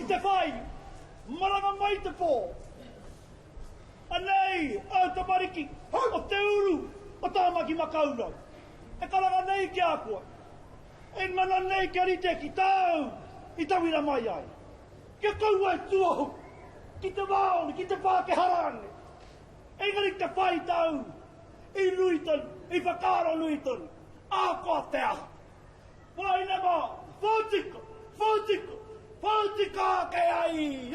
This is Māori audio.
ki te whai, maranga mai te pō. Anei, au te mariki, o te uru, o tāmaki makaurau. E karanga nei ki a koa. E ngana nei ki arite ki tāu, i tawira mai ai. Kia kaua e tuahu, ki te maoni, ki te pāke harane. Engari te whai tāu, i Luiton, i whakaro Luiton, a koa te aha. Wai nama, whautiko, whautiko, whautika ke ai,